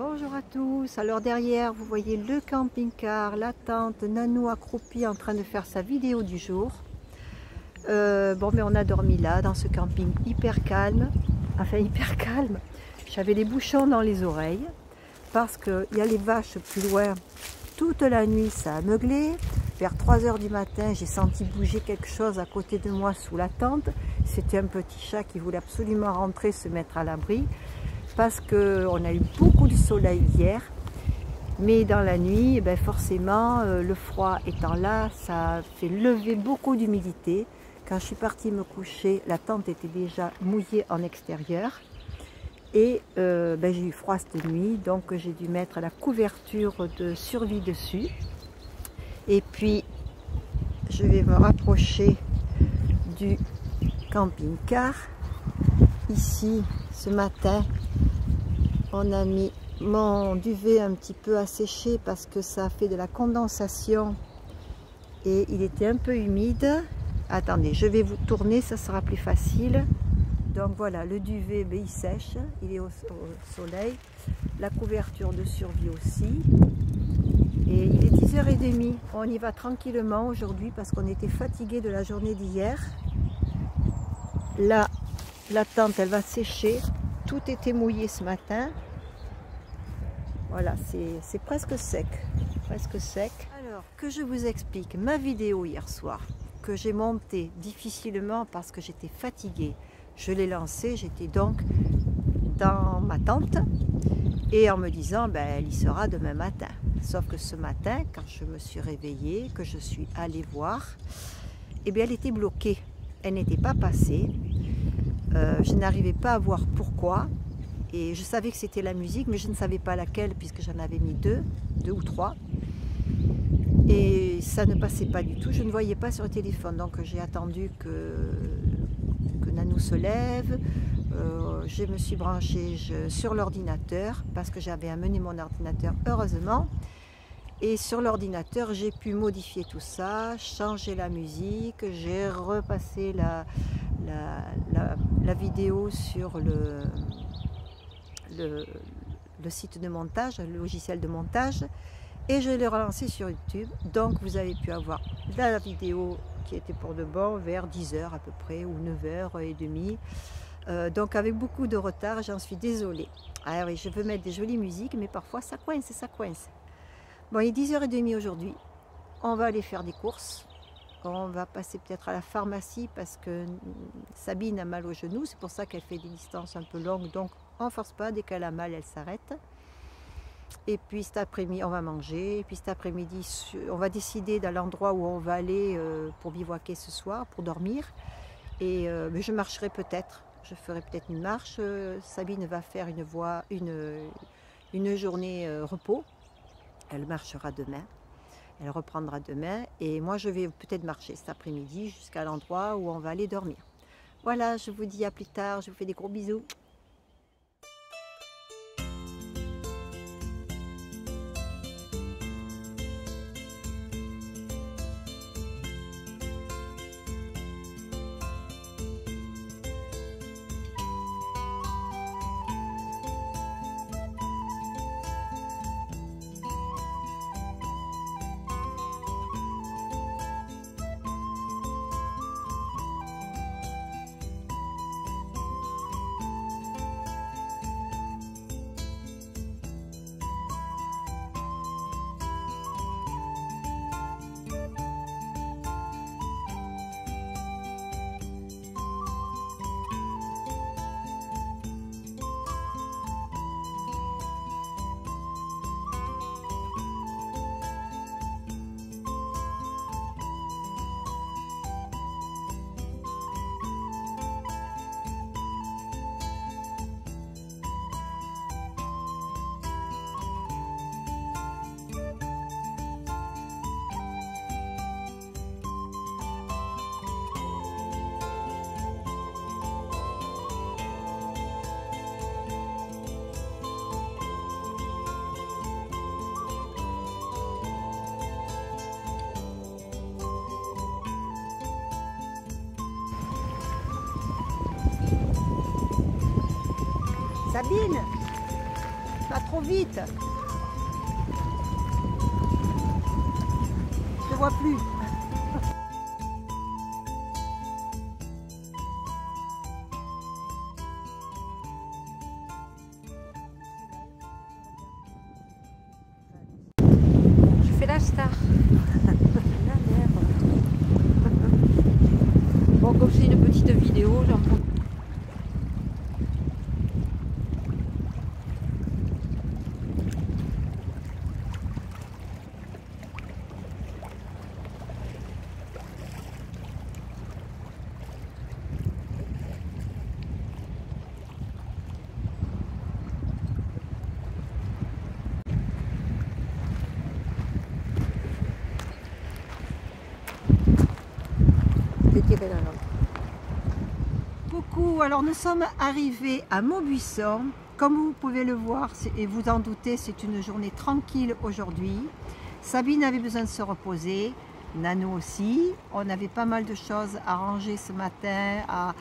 Bonjour à tous. Alors derrière vous voyez le camping-car, la tente, Nanou accroupie en train de faire sa vidéo du jour. Bon mais on a dormi là dans ce camping hyper calme. Enfin hyper calme. J'avais des bouchons dans les oreilles parce qu'il y a les vaches plus loin. Toute la nuit ça a meuglé. Vers 3 h du matin j'ai senti bouger quelque chose à côté de moi sous la tente. C'était un petit chat qui voulait absolument rentrer se mettre à l'abri. Parce qu'on a eu beaucoup de soleil hier, mais dans la nuit, ben forcément, le froid étant là, ça fait lever beaucoup d'humidité. Quand je suis partie me coucher, la tente était déjà mouillée en extérieur. Et ben, j'ai eu froid cette nuit, donc j'ai dû mettre la couverture de survie dessus. Et puis, je vais me rapprocher du camping-car. Ici, ce matin, on a mis mon duvet un petit peu à sécher parce que ça a fait de la condensation et il était un peu humide. Attendez, je vais vous tourner, ça sera plus facile. Donc voilà, le duvet, ben, il sèche, il est au soleil. La couverture de survie aussi. Et il est 10 h 30. On y va tranquillement aujourd'hui parce qu'on était fatigué de la journée d'hier. Là, la tente, elle va sécher. Tout était mouillé ce matin. Voilà, c'est presque sec. Presque sec. Alors, que je vous explique ma vidéo hier soir, que j'ai montée difficilement parce que j'étais fatiguée. Je l'ai lancée, j'étais donc dans ma tente et en me disant, ben, elle y sera demain matin. Sauf que ce matin, quand je me suis réveillée, que je suis allée voir, eh bien, elle était bloquée. Elle n'était pas passée. Je n'arrivais pas à voir pourquoi et je savais que c'était la musique mais je ne savais pas laquelle puisque j'en avais mis deux ou trois et ça ne passait pas du tout, je ne voyais pas sur le téléphone, donc j'ai attendu que Nanou se lève. Je me suis branchée sur l'ordinateur parce que j'avais amené mon ordinateur heureusement, et sur l'ordinateur j'ai pu modifier tout ça, changer la musique, j'ai repassé la vidéo sur le site de montage, le logiciel de montage, et je l'ai relancé sur YouTube. Donc vous avez pu avoir la vidéo qui était pour de bon vers 10 h à peu près, ou 9 h 30. Donc avec beaucoup de retard, j'en suis désolée. Ah oui, je veux mettre des jolies musiques, mais parfois ça coince, ça coince. Bon, il est 10 h 30 aujourd'hui. On va aller faire des courses. On va passer peut-être à la pharmacie parce que Sabine a mal au genou. C'est pour ça qu'elle fait des distances un peu longues. Donc on ne force pas. Dès qu'elle a mal, elle s'arrête. Et puis cet après-midi, on va manger. Et puis cet après-midi, on va décider de l'endroit où on va aller pour bivouaquer ce soir, pour dormir. Et je marcherai peut-être. Je ferai peut-être une marche. Sabine va faire une journée repos. Elle marchera demain. Elle reprendra demain et moi je vais peut-être marcher cet après-midi jusqu'à l'endroit où on va aller dormir. Voilà, je vous dis à plus tard, je vous fais des gros bisous. Sabine, pas trop trop vite. Je te vois plus. Je fais la star. La merde. Bon, comme c'est une petite vidéo, j'en prends. Coucou, alors nous sommes arrivés à Maubuisson. Comme vous pouvez le voir et vous en doutez, c'est une journée tranquille aujourd'hui. Sabine avait besoin de se reposer, Nanou aussi. On avait pas mal de choses à ranger ce matin, à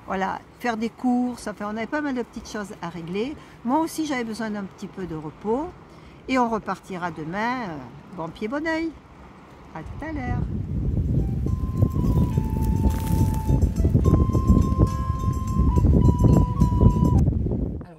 voilà, faire des courses, enfin on avait pas mal de petites choses à régler. Moi aussi j'avais besoin d'un petit peu de repos et on repartira demain, bon pied bon oeil. À tout à l'heure.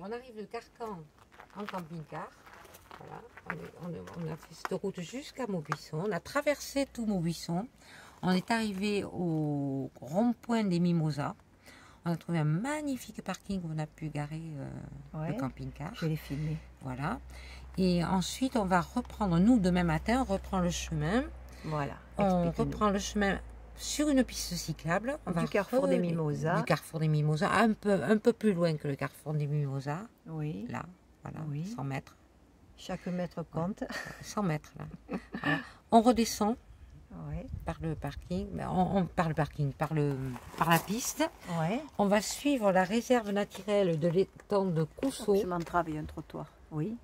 On arrive de Carcan en camping-car. Voilà. On a fait cette route jusqu'à Maubuisson. On a traversé tout Maubuisson. On est arrivé au rond-point des Mimosas. On a trouvé un magnifique parking où on a pu garer le camping-car. Je l'ai filmé. Voilà. Et ensuite, on va reprendre, nous, demain matin, on reprend le chemin. Voilà. On reprend le chemin sur une piste cyclable. Du carrefour des Mimosas. Du carrefour des Mimosas, un peu plus loin que le carrefour des Mimosas. Oui. Là, voilà, oui. 100 mètres. Chaque mètre compte. 100 mètres, là. Voilà. On redescend Oui. par le parking, par la piste. Oui. On va suivre la réserve naturelle de l'étang de Cousseau. Je m'entrave, il y a un trottoir. Oui.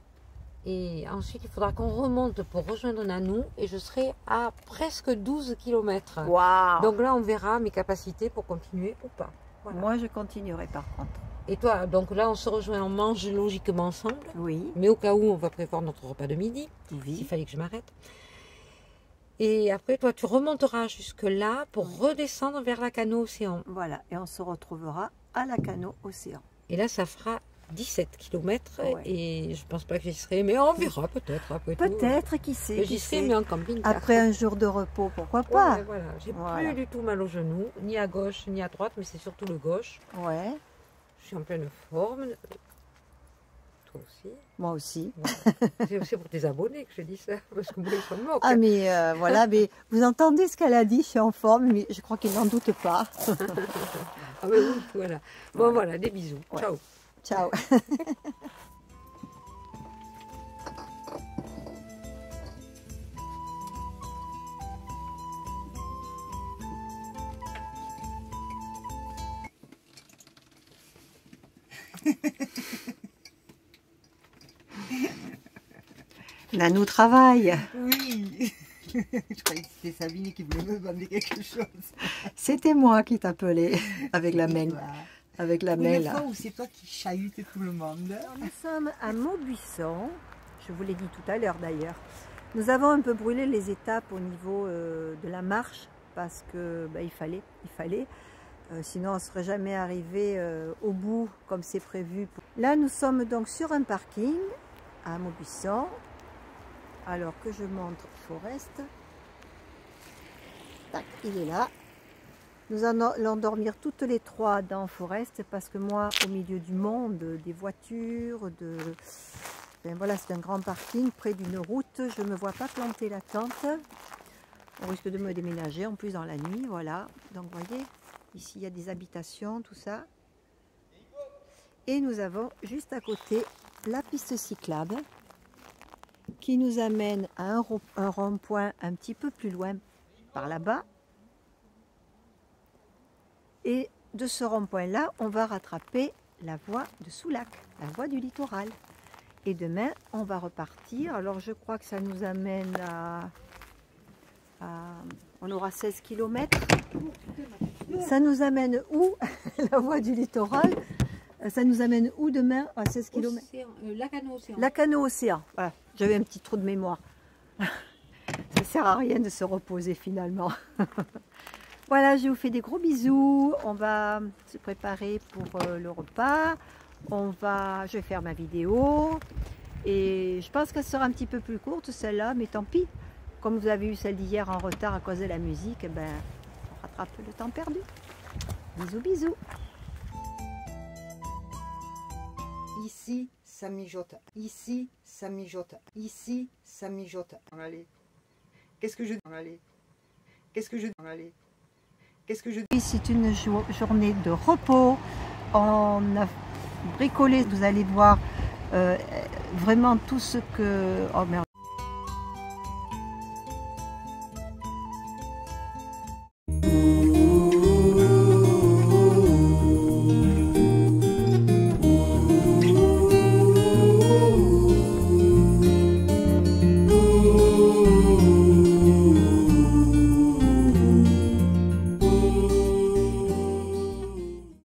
Et ensuite, il faudra qu'on remonte pour rejoindre Nanou et je serai à presque 12 km. Waouh. Donc là, on verra mes capacités pour continuer ou pas. Voilà. Moi, je continuerai par contre. Et toi, donc là, on se rejoint, on mange logiquement ensemble. Oui. Mais au cas où, on va prévoir notre repas de midi. Oui. S'il fallait que je m'arrête. Et après, toi, tu remonteras jusque là pour redescendre vers la Cano Océan. Voilà. Et on se retrouvera à la Cano Océan. Et là, ça fera 17 km Ouais. Et je pense pas que j'y serai, mais on verra peut-être après tout. Peut-être, qui sait. J'y serai, mais en camping-car. Après un jour de repos, pourquoi pas. Ouais, voilà. J'ai Voilà. plus du tout mal au genou, ni à gauche, ni à droite, mais c'est surtout le gauche. Ouais. Je suis en pleine forme. Toi aussi. Moi aussi. Voilà. C'est aussi pour tes abonnés que je dis ça, parce que moi, ils sont moquent. Ah mais voilà, mais vous entendez ce qu'elle a dit, je suis en forme, mais je crois qu'ils n'en doutent pas. Ah mais oui, voilà. Bon voilà, des bisous. Ouais. Ciao. Ciao. Nanou travaille. Oui. Je croyais que c'était Sabine qui voulait me demander quelque chose. C'était moi qui t'appelais avec la main. Avec la main Une là. fois où c'est toi qui chahutes tout le monde. Alors, nous sommes à Maubuisson. Je vous l'ai dit tout à l'heure d'ailleurs. Nous avons un peu brûlé les étapes au niveau de la marche parce que il fallait. Sinon on ne serait jamais arrivé au bout comme c'est prévu. Là nous sommes donc sur un parking à Maubuisson. Alors que je montre Forest. Tac, il est là. Nous allons dormir toutes les trois dans Forest parce que moi, au milieu du monde, des voitures, voilà, c'est un grand parking près d'une route. Je ne me vois pas planter la tente. On risque de me déménager en plus dans la nuit, voilà. Donc vous voyez, ici il y a des habitations, tout ça. Et nous avons juste à côté la piste cyclable qui nous amène à un rond-point un petit peu plus loin par là-bas. Et de ce rond-point-là, on va rattraper la voie de Soulac, la voie du littoral. Et demain, on va repartir. Alors, je crois que ça nous amène on aura 16 km. Ça nous amène où? La voie du littoral. Ça nous amène où demain? À 16 km. Lacanau-Océan. Lacanau-Océan. Voilà. J'avais un petit trou de mémoire. Ça sert à rien de se reposer finalement. Voilà, je vous fais des gros bisous. On va se préparer pour le repas. Je vais faire ma vidéo. Et je pense qu'elle sera un petit peu plus courte celle-là, mais tant pis. Comme vous avez eu celle d'hier en retard à cause de la musique, eh ben, on rattrape le temps perdu. Bisous, bisous. Ici, ça mijote. Ici, ça mijote. Ici, ça mijote. Allez. Qu'est-ce que je... Allez. Qu'est-ce que je... Allez. Qu'est-ce que je... C'est une journée de repos. On a bricolé, vous allez voir vraiment tout ce que... Oh merde.